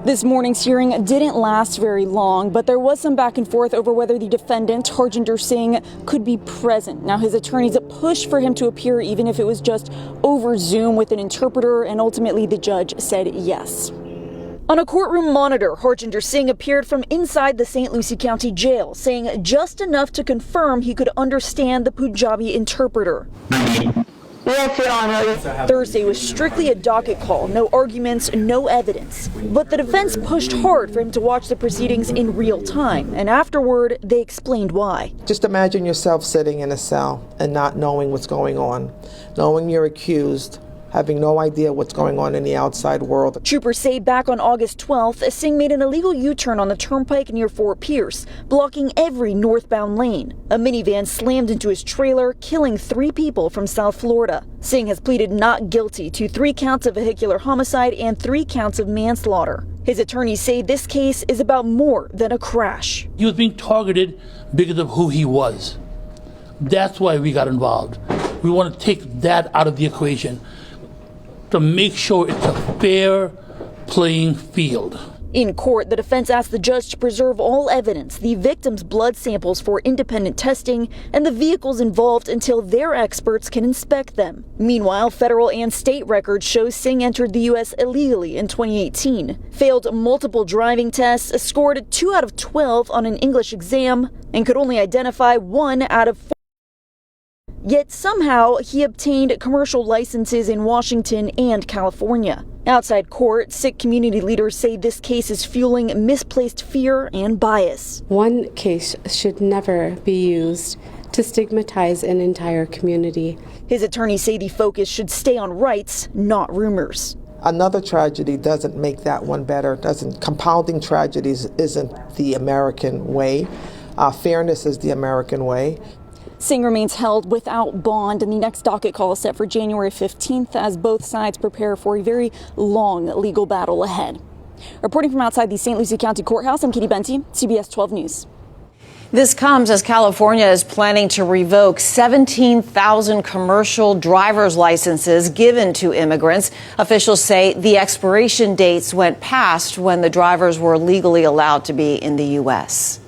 This morning's hearing didn't last very long, but there was some back and forth over whether the defendant, Harjinder Singh, could be present. Now, his attorneys pushed for him to appear even if it was just over Zoom with an interpreter, and ultimately the judge said yes. On a courtroom monitor, Harjinder Singh appeared from inside the St. Lucie County Jail, saying just enough to confirm he could understand the Punjabi interpreter. Yes, Your Honor. Thursday was strictly a docket call, no arguments, no evidence. But the defense pushed hard for him to watch the proceedings in real time, and afterward, they explained why. Just imagine yourself sitting in a cell and not knowing what's going on, knowing you're accused, having no idea what's going on in the outside world. Troopers say back on August 12th, Singh made an illegal U-turn on the turnpike near Fort Pierce, blocking every northbound lane. A minivan slammed into his trailer, killing 3 people from South Florida. Singh has pleaded not guilty to 3 counts of vehicular homicide and 3 counts of manslaughter. His attorneys say this case is about more than a crash. He was being targeted because of who he was. That's why we got involved. We want to take that out of the equation, to make sure it's a fair playing field. In court, the defense asked the judge to preserve all evidence, the victim's blood samples for independent testing, and the vehicles involved until their experts can inspect them. Meanwhile, federal and state records show Singh entered the U.S. illegally in 2018, failed multiple driving tests, scored 2 out of 12 on an English exam, and could only identify 1 out of 4. Yet somehow he obtained commercial licenses in Washington and California. Outside court, Sikh community leaders say this case is fueling misplaced fear and bias. One case should never be used to stigmatize an entire community. His attorneys say the focus should stay on rights, not rumors. Another tragedy doesn't make that one better. Compounding tragedies isn't the American way. Fairness is the American way. Singh remains held without bond, and the next docket call is set for January 15th as both sides prepare for a very long legal battle ahead. Reporting from outside the St. Lucie County Courthouse, I'm Katie Benty, CBS 12 News. This comes as California is planning to revoke 17,000 commercial driver's licenses given to immigrants. Officials say the expiration dates went past when the drivers were legally allowed to be in the U.S.